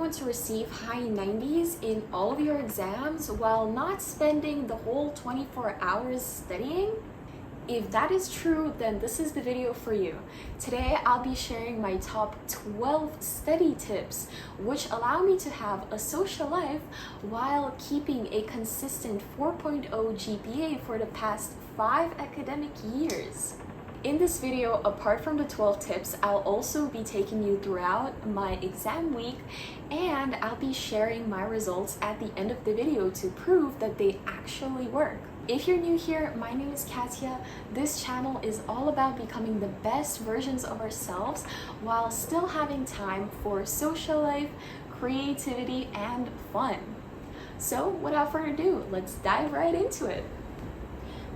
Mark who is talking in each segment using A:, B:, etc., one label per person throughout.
A: want to receive high 90s in all of your exams while not spending the whole 24 hours studying? If that is true, then this is the video for you. Today, I'll be sharing my top 12 study tips, which allow me to have a social life while keeping a consistent 4.0 GPA for the past 5 academic years. In this video, apart from the 12 tips, I'll also be taking you throughout my exam week, and I'll be sharing my results at the end of the video to prove that they actually work. If you're new here, my name is Katya. This channel is all about becoming the best versions of ourselves while still having time for social life, creativity, and fun. So without further ado, let's dive right into it.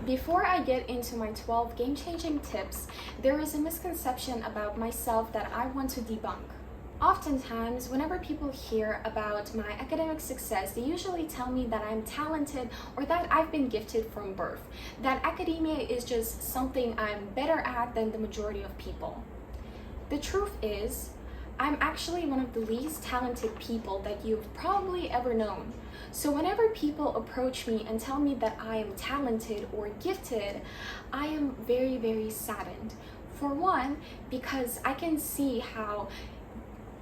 A: Before I get into my 12 game-changing tips, there is a misconception about myself that I want to debunk. Oftentimes, whenever people hear about my academic success, they usually tell me that I'm talented or that I've been gifted from birth, that academia is just something I'm better at than the majority of people. The truth is, I'm actually one of the least talented people that you've probably ever known. So whenever people approach me and tell me that I am talented or gifted, I am very, very saddened. For one, because I can see how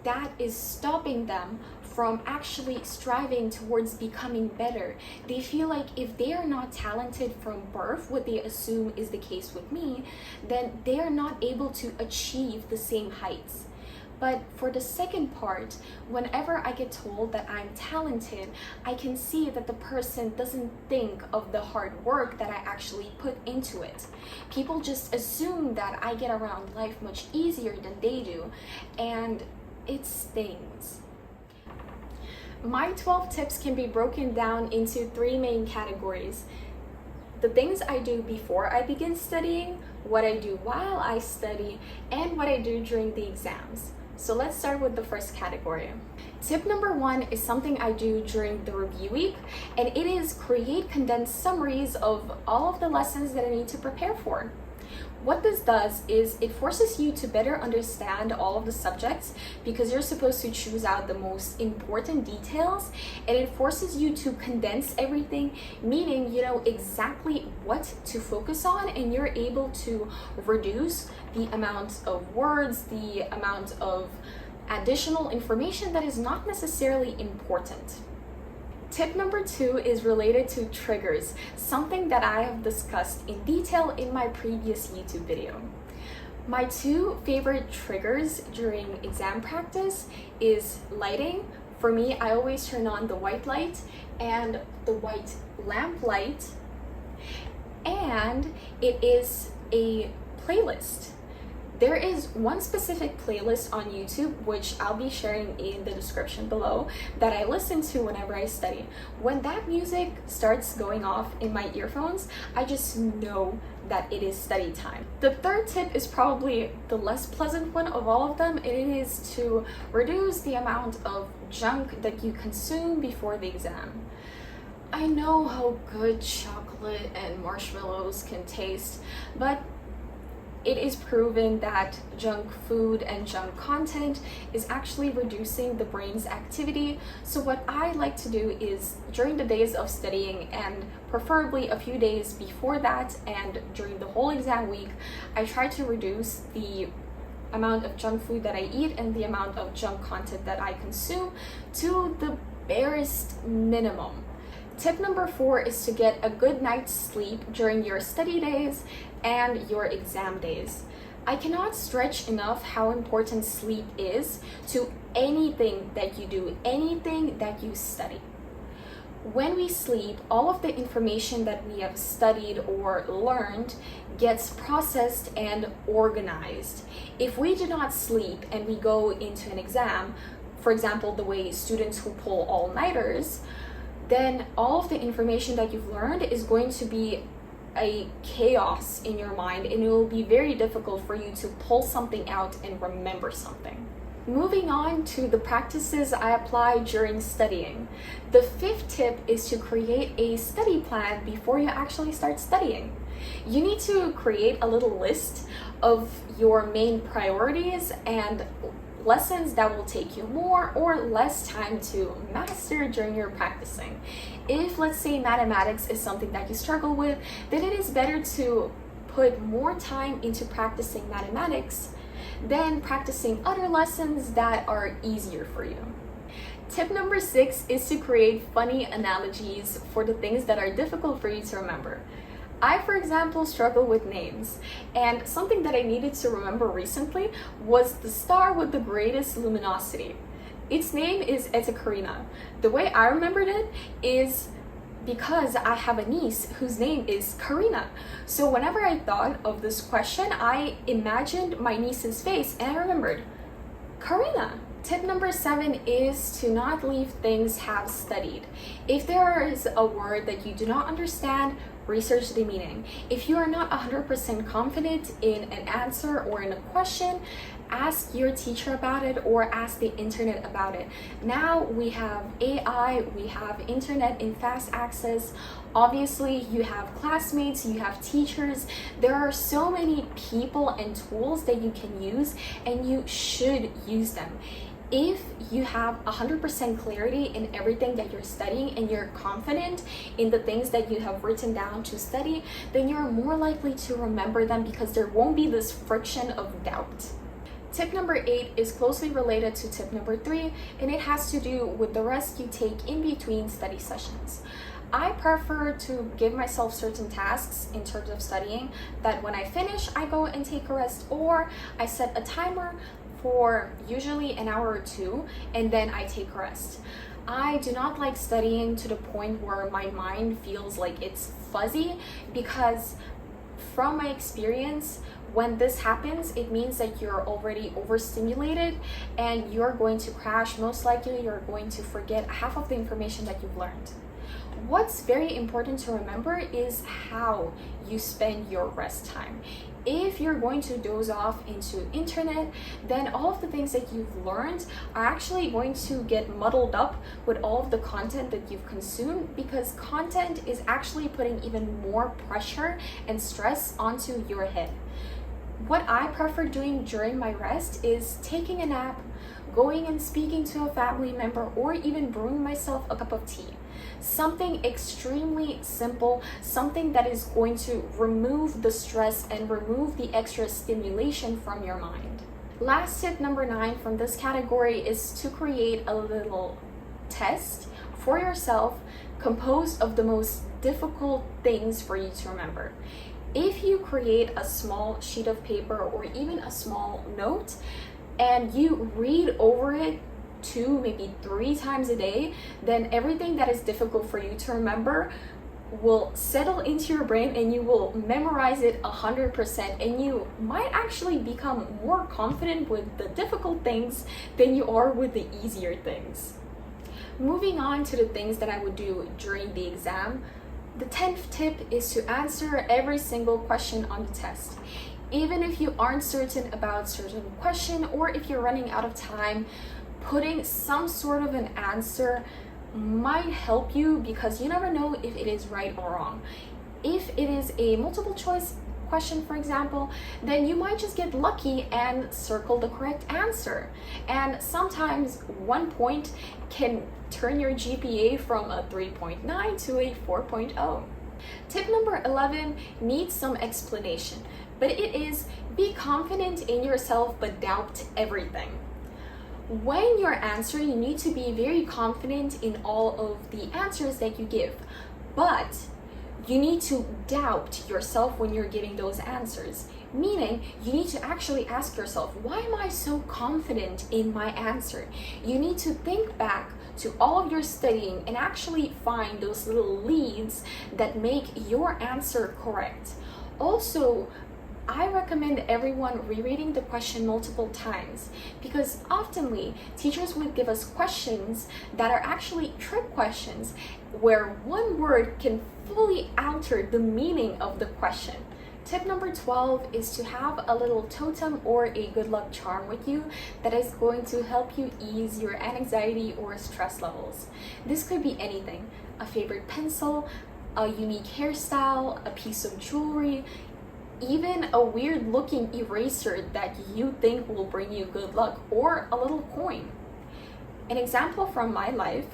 A: that is stopping them from actually striving towards becoming better. They feel like if they are not talented from birth, what they assume is the case with me, then they are not able to achieve the same heights. But for the second part, whenever I get told that I'm talented, I can see that the person doesn't think of the hard work that I actually put into it. People just assume that I get around life much easier than they do, and it stings. My 12 tips can be broken down into 3 main categories: the things I do before I begin studying, what I do while I study, and what I do during the exams. So let's start with the first category. Tip number 1 is something I do during the review week, and it is create condensed summaries of all of the lessons that I need to prepare for. What this does is it forces you to better understand all of the subjects because you're supposed to choose out the most important details, and it forces you to condense everything, meaning you know exactly what to focus on, and you're able to reduce the amount of words, the amount of additional information that is not necessarily important. Tip number 2 is related to triggers, something that I have discussed in detail in my previous YouTube video. My 2 favorite triggers during exam practice is lighting. For me, I always turn on the white light and the white lamp light, and it is a playlist. There is one specific playlist on YouTube, which I'll be sharing in the description below, that I listen to whenever I study. When that music starts going off in my earphones, I just know that it is study time. The third tip is probably the less pleasant one of all of them. It is to reduce the amount of junk that you consume before the exam. I know how good chocolate and marshmallows can taste, but it is proven that junk food and junk content is actually reducing the brain's activity. So what I like to do is during the days of studying, and preferably a few days before that and during the whole exam week, I try to reduce the amount of junk food that I eat and the amount of junk content that I consume to the barest minimum. Tip number 4 is to get a good night's sleep during your study days and your exam days. I cannot stretch enough how important sleep is to anything that you do, anything that you study. When we sleep, all of the information that we have studied or learned gets processed and organized. If we do not sleep and we go into an exam, for example, the way students who pull all-nighters, then all of the information that you've learned is going to be a chaos in your mind, and it will be very difficult for you to pull something out and remember something. Moving on to the practices I apply during studying. The 5th tip is to create a study plan before you actually start studying. You need to create a little list of your main priorities and lessons that will take you more or less time to master during your practicing. If, let's say, mathematics is something that you struggle with, then it is better to put more time into practicing mathematics than practicing other lessons that are easier for you. Tip number 6 is to create funny analogies for the things that are difficult for you to remember. I, for example, struggle with names, and something that I needed to remember recently was the star with the greatest luminosity. Its name is Eta Carina. The way I remembered it is because I have a niece whose name is Karina. So whenever I thought of this question, I imagined my niece's face and I remembered Karina. Tip number 7 is to not leave things half studied. If there is a word that you do not understand, research the meaning. If you are not 100% confident in an answer or in a question, ask your teacher about it or ask the internet about it. Now we have AI, we have internet in fast access. Obviously, you have classmates, you have teachers. There are so many people and tools that you can use, and you should use them. If you have 100% clarity in everything that you're studying and you're confident in the things that you have written down to study, then you're more likely to remember them because there won't be this friction of doubt. Tip number 8 is closely related to tip number 3, and it has to do with the rest you take in between study sessions. I prefer to give myself certain tasks in terms of studying that when I finish, I go and take a rest, or I set a timer for usually an hour or 2, and then I take a rest. I do not like studying to the point where my mind feels like it's fuzzy, because from my experience, when this happens, it means that you're already overstimulated and you're going to crash. Most likely, you're going to forget half of the information that you've learned. What's very important to remember is how you spend your rest time. If you're going to doze off into internet, then all of the things that you've learned are actually going to get muddled up with all of the content that you've consumed, because content is actually putting even more pressure and stress onto your head. What I prefer doing during my rest is taking a nap, going and speaking to a family member, or even brewing myself a cup of tea. Something extremely simple, something that is going to remove the stress and remove the extra stimulation from your mind. Last tip, number 9 from this category, is to create a little test for yourself composed of the most difficult things for you to remember. If you create a small sheet of paper or even a small note and you read over it 2, maybe 3 times a day, then everything that is difficult for you to remember will settle into your brain and you will memorize it 100%, and you might actually become more confident with the difficult things than you are with the easier things. Moving on to the things that I would do during the exam, the 10th tip is to answer every single question on the test. Even if you aren't certain about certain question, or if you're running out of time, putting some sort of an answer might help you, because you never know if it is right or wrong. If it is a multiple choice question, for example, then you might just get lucky and circle the correct answer. And sometimes 1 point can turn your GPA from a 3.9 to a 4.0. Tip number 11 needs some explanation, but it is be confident in yourself but doubt everything. When you're answering, you need to be very confident in all of the answers that you give, but you need to doubt yourself when you're giving those answers. Meaning, you need to actually ask yourself, why am I so confident in my answer? You need to think back to all of your studying and actually find those little leads that make your answer correct. Also, I recommend everyone rereading the question multiple times, because oftenly teachers would give us questions that are actually trick questions where one word can fully alter the meaning of the question. Tip number 12 is to have a little totem or a good luck charm with you that is going to help you ease your anxiety or stress levels. This could be anything: a favorite pencil, a unique hairstyle, a piece of jewelry, even a weird looking eraser that you think will bring you good luck, or a little coin. An example from my life,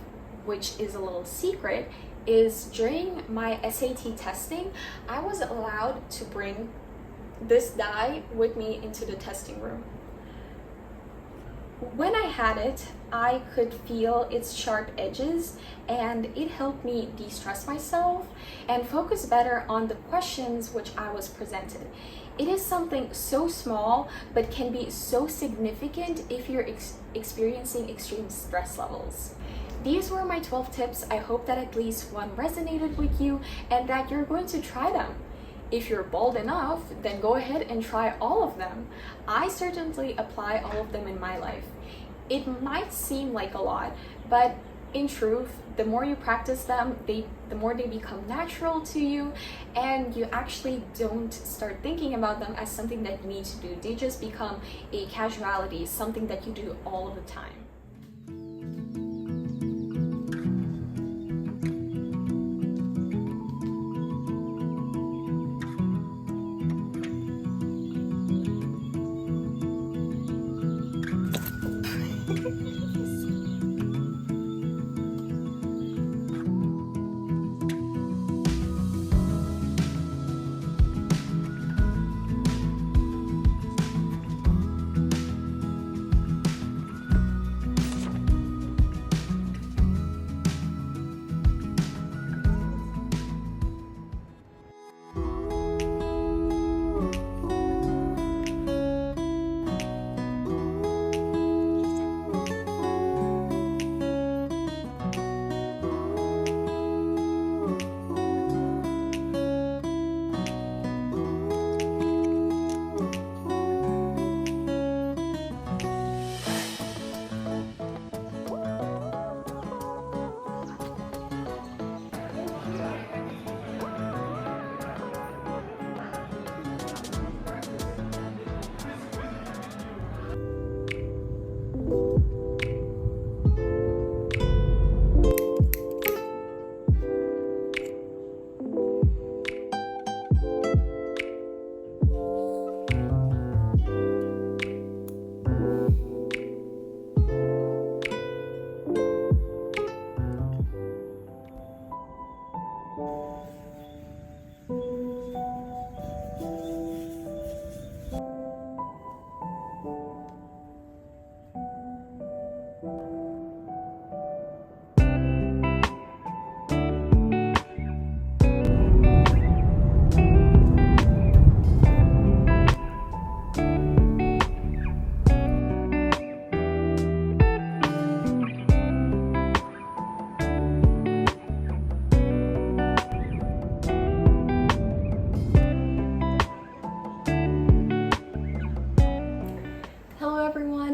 A: which is a little secret, is during my SAT testing, I was allowed to bring this die with me into the testing room. When I had it, I could feel its sharp edges, and it helped me de-stress myself and focus better on the questions which I was presented. It is something so small, but can be so significant if you're experiencing extreme stress levels. These were my 12 tips. I hope that at least one resonated with you and that you're going to try them. If you're bold enough, then go ahead and try all of them. I certainly apply all of them in my life. It might seem like a lot, but in truth, the more you practice them, the more they become natural to you, and you actually don't start thinking about them as something that you need to do. They just become a casualty, something that you do all of the time.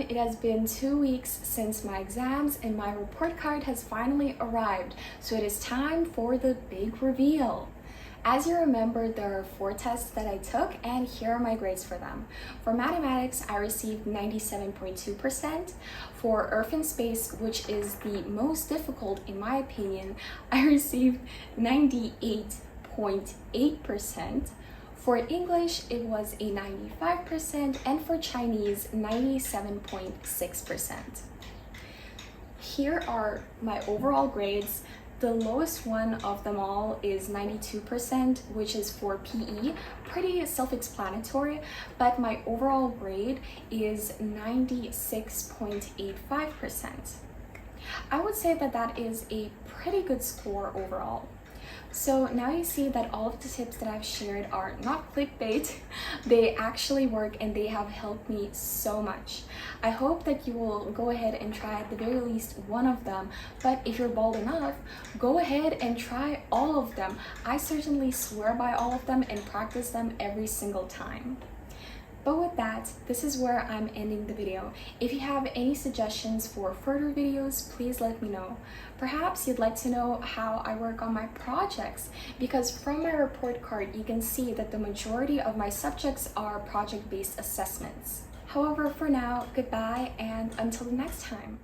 A: It has been 2 weeks since my exams and my report card has finally arrived, so it is time for the big reveal. As you remember, there are 4 tests that I took, and here are my grades for them. For mathematics, I received 97.2%. For Earth and Space, which is the most difficult in my opinion, I received 98.8%. For English, it was a 95%, and for Chinese, 97.6%. Here are my overall grades. The lowest one of them all is 92%, which is for PE, pretty self-explanatory, but my overall grade is 96.85%. I would say that that is a pretty good score overall. So now you see that all of the tips that I've shared are not clickbait. They actually work and they have helped me so much. I hope that you will go ahead and try at the very least one of them, but if you're bold enough, go ahead and try all of them. I certainly swear by all of them and practice them every single time. But with that, this is where I'm ending the video. If you have any suggestions for further videos, please let me know. Perhaps you'd like to know how I work on my projects, because from my report card, you can see that the majority of my subjects are project-based assessments. However, for now, goodbye, and until next time.